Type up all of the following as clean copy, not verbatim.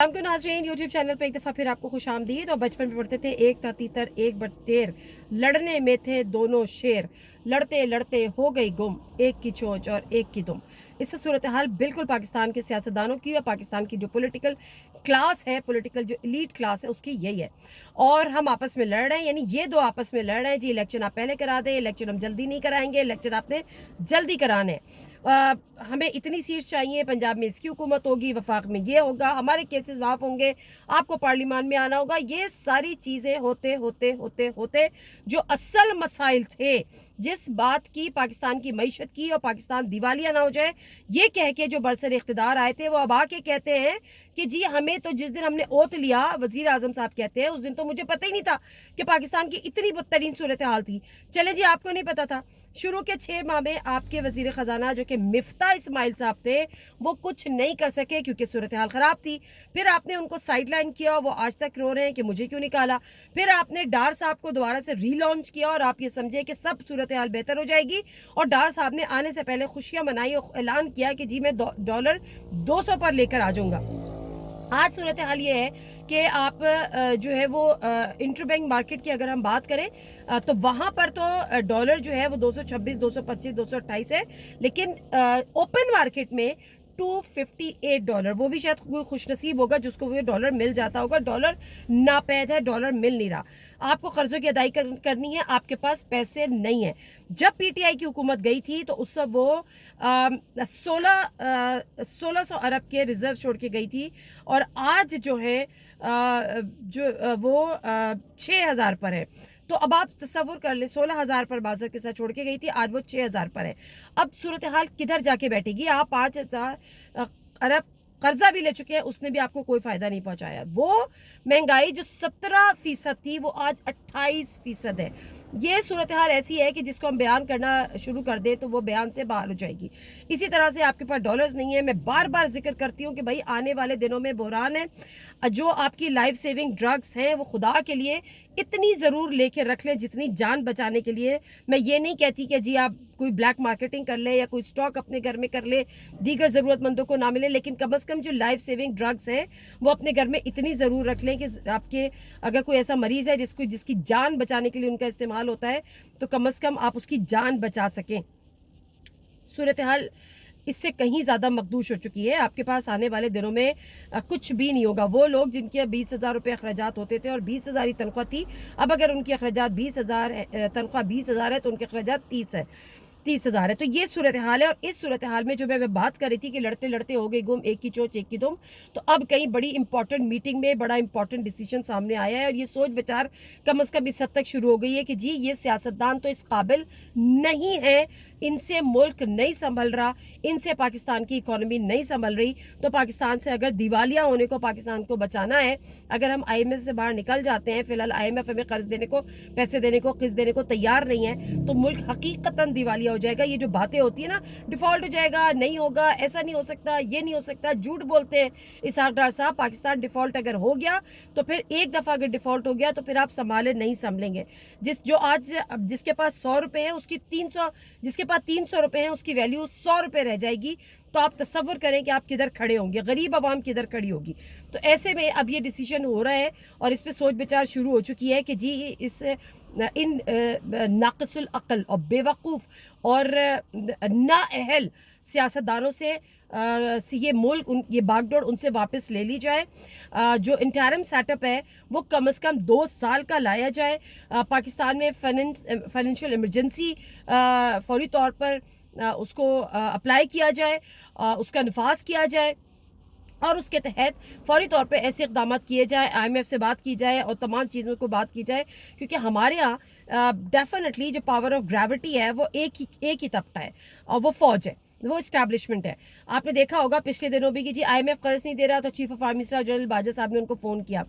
शाम को नाज़रीन यूट्यूब चैनल पे एक दफ़ा फिर आपको खुश आमदीद। और बचपन में पढ़ते थे एक था तीतर एक बटेर, लड़ने में थे दोनों शेर, लड़ते लड़ते हो गई गुम, एक की चोंच और एक की दुम। इससे सूरत हाल बिल्कुल पाकिस्तान के सियासतदानों की और पाकिस्तान की जो पॉलिटिकल क्लास है, पॉलिटिकल जो एलीट क्लास है, उसकी यही है। और हम आपस में लड़ रहे हैं, यानी ये दो आपस में लड़ रहे हैं जी, इलेक्शन आप पहले करा दें, इलेक्शन हम जल्दी नहीं कराएंगे, इलेक्शन आपने जल्दी कराने। हमें इतनी सीट्स चाहिए, पंजाब में इसकी हुकूमत होगी, वफाक में ये होगा, हमारे केसेस माफ होंगे, आपको पार्लियामान में आना होगा। ये सारी चीज़ें होते होते होते होते जो असल मसाइल थे, जिस बात की पाकिस्तान की मईशत की और पाकिस्तान दिवालिया ना हो जाए, ये कह के जो बरसर इख्तिदार आए थे, वो अब आके कहते हैं कि जी हमें तो जिस दिन हमने ओत लिया, वजीर आजम साहब कहते हैं, उस दिन तो मुझे पता ही नहीं था कि पाकिस्तान की इतनी बदतरीन सूरत हाल थी। चले जी, आपको नहीं पता था। शुरू के 6 माह में आपके वजीर खजाना जो कि मिफ्ता इस्माइल साहब थे, वो कुछ नहीं कर सके क्योंकि सूरत हाल ख़राब थी। फिर आपने उनको साइड लाइन किया, वो आज तक रो रहे हैं कि मुझे क्यों निकाला। फिर आपने डार साहब को दोबारा से रीलॉन्च किया और आप ये समझे कि सब सूरत हाल बेहतर हो जाएगी। और डार साहब ने आने से पहले खुशियां मनाई और ऐलान किया कि जी मैं डॉलर 200 पर लेकर आ जाऊंगा। आज सूरत हाल ये है कि आप जो है वो इंटरबैंक मार्केट की अगर हम बात करें तो वहाँ पर तो डॉलर जो है वो 226, 225, 228 है, लेकिन ओपन मार्केट में $258, वो भी शायद कोई खुशनसीब होगा जिसको वो डॉलर मिल जाता होगा। डॉलर नापैद है, डॉलर मिल नहीं रहा। आपको कर्जों की अदाई करनी है, आपके पास पैसे नहीं है। जब पीटीआई की हुकूमत गई थी तो उस सब वो 1600 अरब के रिजर्व छोड़ के गई थी, और आज जो है वो 6000 पर है। तो अब आप तस्वुर कर ले, 16,000 पर बाजार के साथ छोड़ के गई थी, आज वो 6,000 पर है। अब सूरत हाल किधर जाके बैठेगी? आप 5,000 अरब कर्जा भी ले चुके हैं, उसने भी आपको कोई फायदा नहीं पहुंचाया। वो महंगाई जो 17% थी, वो आज 28% है। ये सूरत हाल ऐसी है कि जिसको हम बयान करना शुरू कर दें तो वो बयान से बाहर हो जाएगी। इसी तरह से आपके पास डॉलर्स नहीं है। मैं बार बार जिक्र करती हूँ कि भाई आने वाले दिनों में बुहरान है। जो आपकी लाइफ सेविंग ड्रग्स हैं वो खुदा के लिए इतनी ज़रूर लेके रख लें जितनी जान बचाने के लिए। मैं ये नहीं कहती कि जी आप कोई ब्लैक मार्केटिंग कर ले या कोई स्टॉक अपने घर में कर ले, दीगर ज़रूरतमंदों को ना मिले, लेकिन कम से कम जो लाइफ सेविंग ड्रग्स हैं वो अपने घर में इतनी ज़रूर रख लें कि आपके अगर कोई ऐसा मरीज़ है जिसकी जान बचाने के लिए उनका इस्तेमाल होता है, तो कम से कम आप उसकी जान बचा सकें। सूरत हाल इससे कहीं ज़्यादा मखदूश हो चुकी है। आपके पास आने वाले दिनों में कुछ भी नहीं होगा। वो लोग जिनके 20,000 रुपये अखराजात होते थे और 20,000 ही तनख्वाह थी, अब अगर उनकी अखराजात 20,000 तनख्वाह 20,000 है तो उनके अखराजात 30,000 है। तो ये सूरत हाल है। और इस सूरत हाल में जो मैं बात कर रही थी कि लड़ते लड़ते हो गई गुम, एक की चोंच एक की दुम, तो अब कहीं बड़ी इंपॉर्टेंट मीटिंग में बड़ा इंपॉर्टेंट डिसीजन सामने आया है और ये सोच विचार कम अज़ कम इस हद तक शुरू हो गई है कि जी ये सियासतदान तो इस काबिल नहीं है, इनसे मुल्क नहीं संभल रहा, इनसे पाकिस्तान की इकोनॉमी नहीं संभल रही। तो पाकिस्तान से अगर दिवालिया होने को पाकिस्तान को बचाना है, अगर हम IMF से बाहर निकल जाते हैं, फिलहाल IMF हमें कर्ज देने को, पैसे देने को, किस्त देने को तैयार नहीं है, तो मुल्क हकीकतन दिवालिया हो जाएगा। ये जो बातें होती है ना, डिफॉल्ट हो जाएगा, नहीं होगा, ऐसा नहीं हो सकता, ये नहीं हो सकता, झूठ बोलते हैं इसहाक डार साहब। पाकिस्तान डिफॉल्ट अगर हो गया तो फिर एक दफ़ा अगर डिफॉल्ट हो गया तो फिर आप संभाले नहीं संभलेंगे। जिसके पास 100 रुपये है उसकी 300, जिसके पास 300 रुपये हैं उसकी वैल्यू 100 रुपये रह जाएगी। तो आप तसव्वुर करें कि आप किधर खड़े होंगे, गरीब आवाम किधर खड़ी होगी। तो ऐसे में अब ये डिसीजन हो रहा है और इस पे सोच विचार शुरू हो चुकी है कि जी इन नाक़िसुल अक़ल और बेवकूफ़ और नाअहल सियासतदानों से ये मुल्क ये बागडोर उनसे वापस ले ली जाए। जो इंटरिम सेटअप है वो कम से कम 2 साल का लाया जाए। पाकिस्तान में फाइनेंशियल इमरजेंसी फौरी तौर पर उसको अप्लाई किया जाए, उसका नफाज किया जाए और उसके तहत फौरी तौर पे ऐसे इक़दाम किए जाए, IMF से बात की जाए और तमाम चीज़ों को बात की जाए। क्योंकि हमारे यहाँ डेफिनेटली जो पावर ऑफ ग्रेविटी है वो एक ही तबका है और वो फ़ौज है, वो इस्टेब्लिशमेंट है। आपने देखा होगा पिछले दिनों भी कि जी IMF कर्ज नहीं दे रहा तो chief of army staff general बाजा साहब ने उनको फ़ोन किया।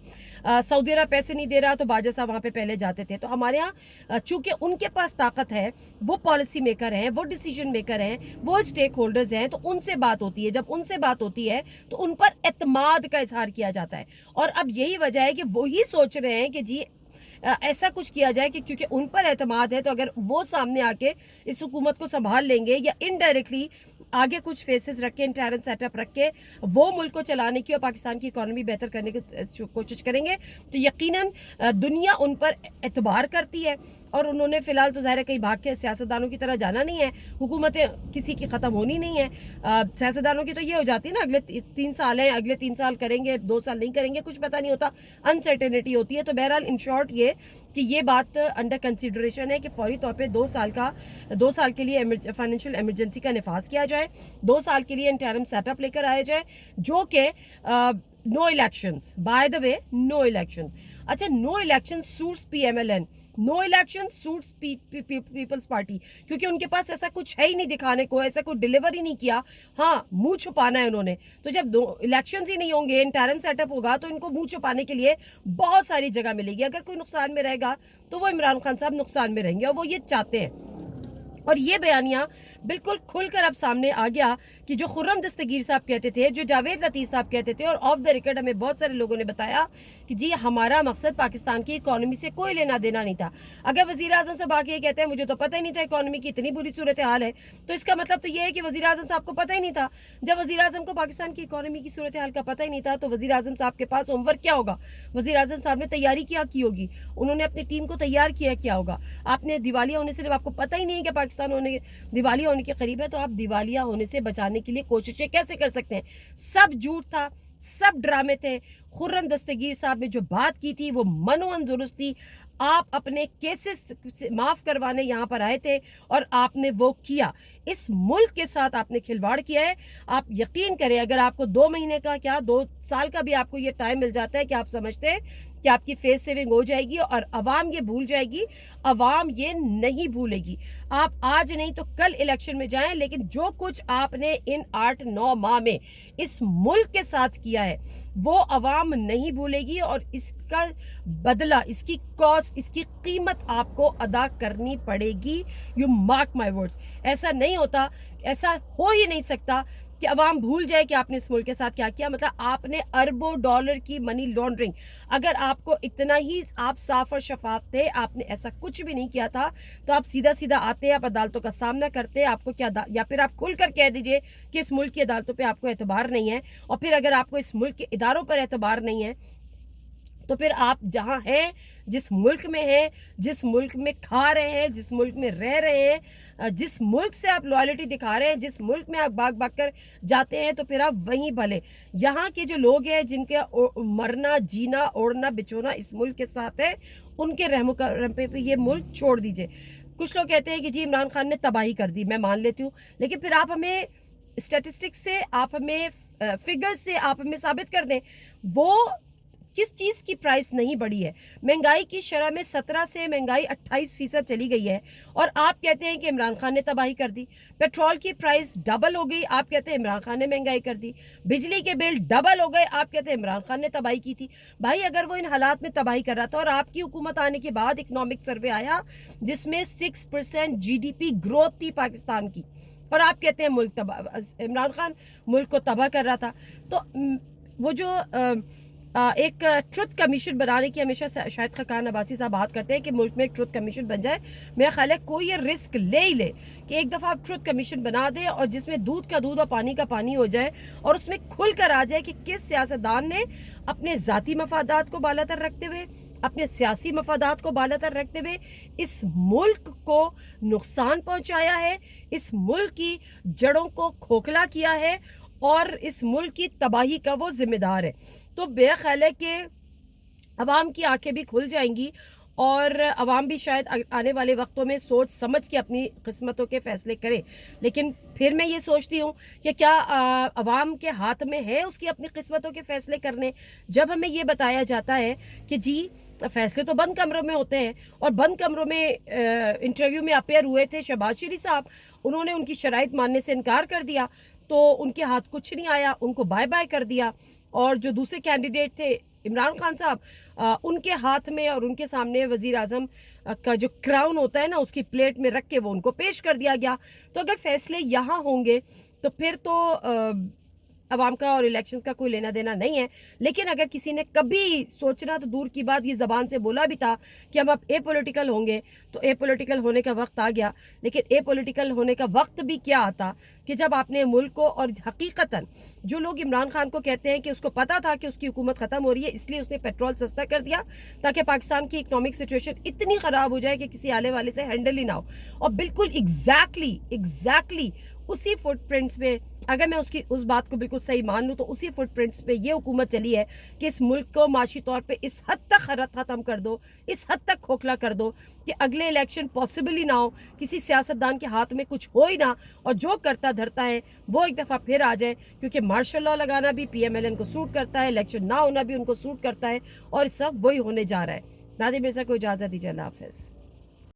सऊदी अरब पैसे नहीं दे रहा तो बाजा साहब वहाँ पे पहले जाते थे। तो हमारे यहाँ चूँकि उनके पास ताकत है, वो पॉलिसी मेकर हैं, वो डिसीजन मेकर हैं, वो स्टेक होल्डर्स हैं, तो उनसे बात होती है। जब उनसे बात होती है तो उन पर एतमाद का इजहार किया जाता है। और अब यही वजह है कि वही सोच रहे हैं कि जी ऐसा कुछ किया जाए कि क्योंकि उन पर एतमाद है तो अगर वो सामने आके इस हुकूमत को संभाल लेंगे या इनडायरेक्टली आगे कुछ फेसेस रख के, इंटरम सेटअप रख के वो मुल्क को चलाने की और पाकिस्तान की इकॉनमी बेहतर करने की कोशिश करेंगे तो यकीनन दुनिया उन पर एतबार करती है। और उन्होंने फ़िलहाल तो ज़ाहिर है कहीं भाग के सियासतदानों की तरह जाना नहीं है, हुकूमतें किसी की ख़त्म होनी नहीं है। सियासतदानों की तो ये हो जाती है ना, अगले 3 साल हैं, अगले 3 साल करेंगे, 2 साल नहीं करेंगे, कुछ पता नहीं होता, अनसर्टेनिटी होती है। तो बहरहाल इन शॉर्ट ये कि ये बात अंडर कंसिडरेशन है कि फौरी तौर पे 2 साल के लिए फाइनेंशियल इमरजेंसी का निफाज किया जाए, 2 साल के लिए इंटरम सेटअप लेकर आया जाए, जो कि no elections, by the way no election. अच्छा, no election suits PMLN, no election suits Peoples Party, क्योंकि उनके पास ऐसा कुछ है ही नहीं दिखाने को, ऐसा कुछ डिलीवर ही नहीं किया। हाँ, मुंह छुपाना है उन्होंने। तो जब दो इलेक्शंस ही नहीं होंगे, इंटरम सेटअप होगा, तो इनको मुंह छुपाने के लिए बहुत सारी जगह मिलेगी। अगर कोई नुकसान में रहेगा तो वो इमरान खान साहब नुकसान में रहेंगे, और वो ये चाहते हैं। और ये बयानिया बिल्कुल खुलकर अब सामने आ गया कि जो खुर्रम दस्तगीर साहब कहते थे, जो जावेद लतीफ़ साहब कहते थे, और ऑफ द रिकॉर्ड हमें बहुत सारे लोगों ने बताया कि जी हमारा मकसद पाकिस्तान की इकॉनमी से कोई लेना देना नहीं था। अगर वज़ीर आज़म साहब आके ये कहते हैं मुझे तो पता ही नहीं था इकॉनमी की इतनी बुरी सूरत हाल है, तो इसका मतलब तो ये है कि वज़ीर आज़म साहब को पता ही नहीं था। जब वज़ीर आज़म को पाकिस्तान की इकॉनमी की सूरत हाल का पता ही नहीं था, तो वज़ीर आज़म साहब के पास होमवर्क क्या होगा? वज़ीर आज़म साहब ने तैयारी क्या की होगी? उन्होंने अपनी टीम को तैयार किया क्या होगा? आपने दिवालिया होने से, जब आपको पता ही नहीं है कि पाकिस्तान दिवालिया होने के करीब है, तो आप दिवालिया होने से बचाने के लिए कोशिशें कैसे कर सकते हैं? सब झूठ था, सब ड्रामे थे। खुर्रम दस्तगीर साहब ने जो बात की थी वो मनोअन दुरुस्त थी। आप अपने केसेस माफ़ करवाने यहाँ पर आए थे और आपने वो किया। इस मुल्क के साथ आपने खिलवाड़ किया है। आप यकीन करें, अगर आपको 2 महीने का क्या 2 साल का भी आपको ये टाइम मिल जाता है कि आप समझते हैं कि आपकी फेस सेविंग हो जाएगी और अवाम ये भूल जाएगी, अवाम ये नहीं भूलेगी। आप आज नहीं तो कल इलेक्शन में जाएं, लेकिन जो कुछ आपने इन 8-9 माह में इस मुल्क के साथ किया है वो अवाम नहीं भूलेगी, और इसका बदला, इसकी कॉस्ट, इसकी कीमत आपको अदा करनी पड़ेगी। You mark my words. ऐसा नहीं होता, ऐसा हो ही नहीं सकता कि अवाम भूल जाए कि आपने इस मुल्क के साथ क्या किया। मतलब आपने अरबों डॉलर की मनी लॉन्ड्रिंग, अगर आपको इतना ही आप साफ और शफाफ थे, आपने ऐसा कुछ भी नहीं किया था, तो आप सीधा सीधा आते, आप अदालतों का सामना करते। आपको क्या, या फिर आप खुलकर कह दीजिए कि इस मुल्क की अदालतों पे आपको एतबार नहीं है, और फिर अगर आपको इस मुल्क के इदारों पर एतबार नहीं है, तो फिर आप जहाँ हैं, जिस मुल्क में हैं, जिस मुल्क में खा रहे हैं, जिस मुल्क में रह रहे हैं, जिस मुल्क से आप लॉयल्टी दिखा रहे हैं, जिस मुल्क में आप भाग भाग कर जाते हैं, तो फिर आप वहीं भले। यहाँ के जो लोग हैं जिनके मरना, जीना, ओढ़ना, बिछोना इस मुल्क के साथ है, उनके रहमो करम पे ये मुल्क छोड़ दीजिए। कुछ लोग कहते हैं कि जी इमरान खान ने तबाही कर दी, मैं मान लेती हूँ, लेकिन फिर आप हमें स्टैटिस्टिक्स से, आप हमें फिगर्स से आप हमें साबित कर दें वो किस चीज़ की प्राइस नहीं बढ़ी है। महंगाई की शरह में 17 से महंगाई 28% चली गई है, और आप कहते हैं कि इमरान खान ने तबाही कर दी। पेट्रोल की प्राइस डबल हो गई, आप कहते हैं इमरान खान ने महंगाई कर दी। बिजली के बिल डबल हो गए, आप कहते हैं इमरान खान ने तबाही की थी। भाई अगर वो इन हालात में तबाही कर रहा था, और आपकी हुकूमत आने के बाद इकनॉमिक सर्वे आया जिसमें 6% GDP ग्रोथ थी पाकिस्तान की, और आप कहते हैं मुल्क तबाह, इमरान खान मुल्क को तबाह कर रहा था। तो वो जो एक ट्रुथ कमीशन बनाने की हमेशा शायद खकान अब्बासी साहब बात करते हैं कि मुल्क में एक ट्रुथ कमीशन बन जाए। मेरा ख्याल है कोई ये रिस्क ले ही ले कि एक दफ़ा आप ट्रुथ कमीशन बना दें, और जिसमें दूध का दूध और पानी का पानी हो जाए, और उसमें खुल कर आ जाए कि किस सियासतदान ने अपने ज़ाती मफादात को बालातर रखते हुए, अपने सियासी मफादात को बालातर रखते हुए इस मुल्क को नुकसान पहुँचाया है, इस मुल्क की जड़ों को खोखला किया है, और इस मुल्क की तबाही का वो जिम्मेदार है। तो मेरा ख्याल है कि अवाम की आंखें भी खुल जाएंगी, और अवाम भी शायद आने वाले वक्तों में सोच समझ के अपनी किस्मतों के फैसले करे। लेकिन फिर मैं ये सोचती हूँ कि क्या अवाम के हाथ में है उसकी अपनी किस्मतों के फैसले करने? जब हमें ये बताया जाता है कि जी फैसले तो बंद कमरों में होते हैं, और बंद कमरों में इंटरव्यू में अपेयर हुए थे शहबाज शरीफ साहब, उन्होंने उनकी शराइत मानने से इनकार कर दिया, तो उनके हाथ कुछ नहीं आया, उनको बाय बाय कर दिया। और जो दूसरे कैंडिडेट थे इमरान खान साहब, उनके हाथ में और उनके सामने वज़ीर आज़म का जो क्राउन होता है ना, उसकी प्लेट में रख के वो उनको पेश कर दिया गया। तो अगर फैसले यहाँ होंगे तो फिर तो عوام کا اور الیکشنز کا کوئی لینا دینا نہیں ہے، لیکن اگر کسی نے کبھی سوچنا تو دور کی بات، یہ زبان سے بولا بھی تھا کہ ہم اب اے پولیٹیکل ہوں گے، تو اے پولیٹیکل ہونے کا وقت آ گیا. لیکن اے پولیٹیکل ہونے کا وقت بھی کیا آتا کہ جب آپ نے ملک کو، اور حقیقتاً جو لوگ عمران خان کو کہتے ہیں کہ اس کو پتا تھا کہ اس کی حکومت ختم ہو رہی ہے، اس لیے اس نے پیٹرول سستا کر دیا تاکہ پاکستان کی اکنامک سچویشن اتنی خراب ہو جائے کہ کسی آلے والے سے ہینڈل ہی نہ ہو. اور بالکل ایگزیکٹلی اسی فٹ پرنٹس پہ، اگر میں اس بات کو بالکل صحیح مان لوں تو اسی فٹ پرنٹس پہ یہ حکومت چلی ہے کہ اس ملک کو معاشی طور پہ اس حد تک ختم کر دو، اس حد تک کھوکھلا کر دو کہ اگلے الیکشن پاسبل ہی نہ ہو، کسی سیاستدان کے ہاتھ میں کچھ ہو ہی نہ، اور جو کرتا دھرتا ہے وہ ایک دفعہ پھر آ جائے. کیونکہ مارشل لاء لگانا بھی پی ایم ایل این کو سوٹ کرتا ہے، الیکشن نہ ہونا بھی ان کو سوٹ کرتا ہے، اور سب وہی ہونے جا رہا ہے. ناظرین میرے ساتھ کوئی اجازت دیجیے. اللہ حافظ.